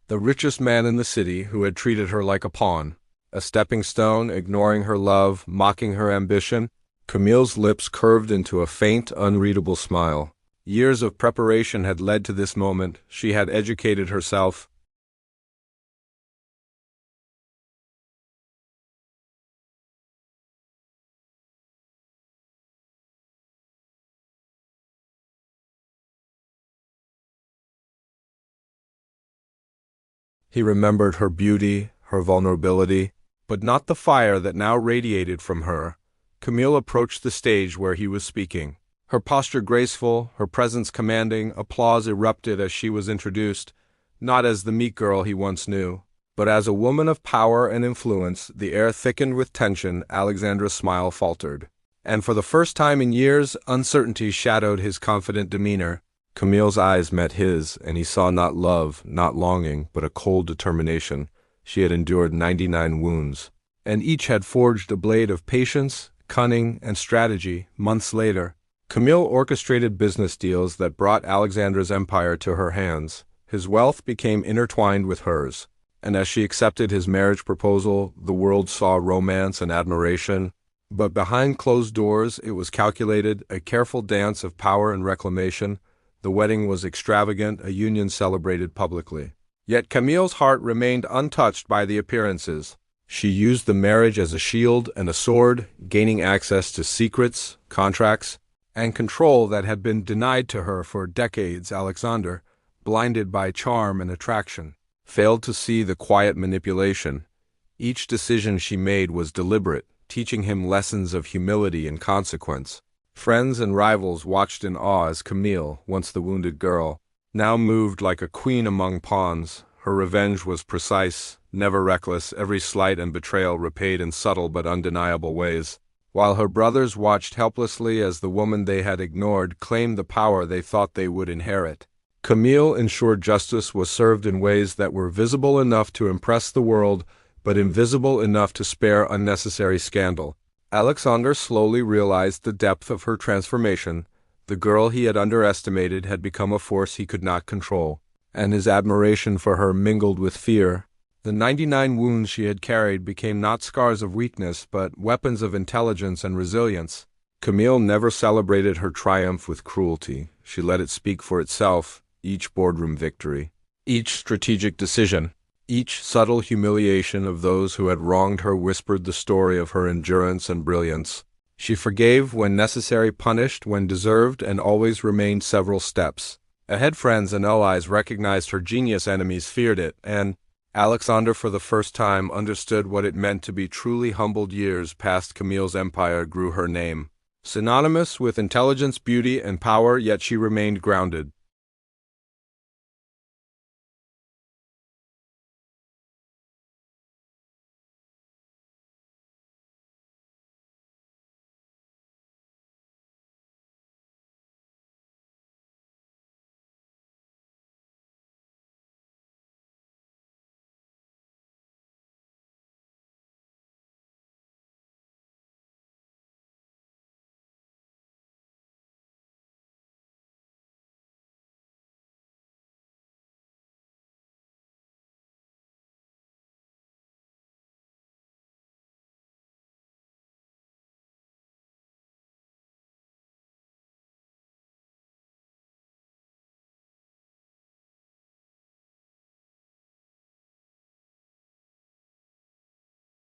the richest man in the city who had treated her like a pawn, a stepping stone, ignoring her love, mocking her ambition. Camille's lips curved into a faint, unreadable smile. Years of preparation had led to this moment. She had educated herself. He remembered her beauty, her vulnerability, but not the fire that now radiated from her. Camille approached the stage where he was speaking. Her posture graceful, her presence commanding, applause erupted as she was introduced, not as the meek girl he once knew, but as a woman of power and influence. The air thickened with tension. Alexandra's smile faltered, and for the first time in years, uncertainty shadowed his confident demeanor. Camille's eyes met his, and he saw not love, not longing, but a cold determination. She had endured 99 wounds, and each had forged a blade of patience, cunning, and strategy. Months later, Camille orchestrated business deals that brought Alexandra's empire to her hands. His wealth became intertwined with hers, and as she accepted his marriage proposal, the world saw romance and admiration. But behind closed doors, it was calculated, a careful dance of power and reclamation. The wedding was extravagant, a union celebrated publicly. Yet Camille's heart remained untouched by the appearances. She used the marriage as a shield and a sword, gaining access to secrets, contracts, and control that had been denied to her for decades. Alexander, blinded by charm and attraction, failed to see the quiet manipulation. Each decision she made was deliberate, teaching him lessons of humility and consequence. Friends and rivals watched in awe as Camille, once the wounded girl, now moved like a queen among pawns. Her revenge was precise, never reckless, every slight and betrayal repaid in subtle but undeniable ways. While her brothers watched helplessly as the woman they had ignored claimed the power they thought they would inherit, Camille ensured justice was served in ways that were visible enough to impress the world, but invisible enough to spare unnecessary scandal. Alexandre slowly realized the depth of her transformation. The girl he had underestimated had become a force he could not control, and his admiration for her mingled with fear. The 99 wounds she had carried became not scars of weakness, but weapons of intelligence and resilience. Camille never celebrated her triumph with cruelty. She let it speak for itself. Each boardroom victory, each strategic decision, each subtle humiliation of those who had wronged her whispered the story of her endurance and brilliance. She forgave when necessary, punished when deserved, and always remained several steps ahead. Friends and allies recognized her genius, enemies feared it, and Alexandre for the first time understood what it meant to be truly humbled. Years past, Camille's empire grew, her name synonymous with intelligence, beauty, and power, yet she remained grounded.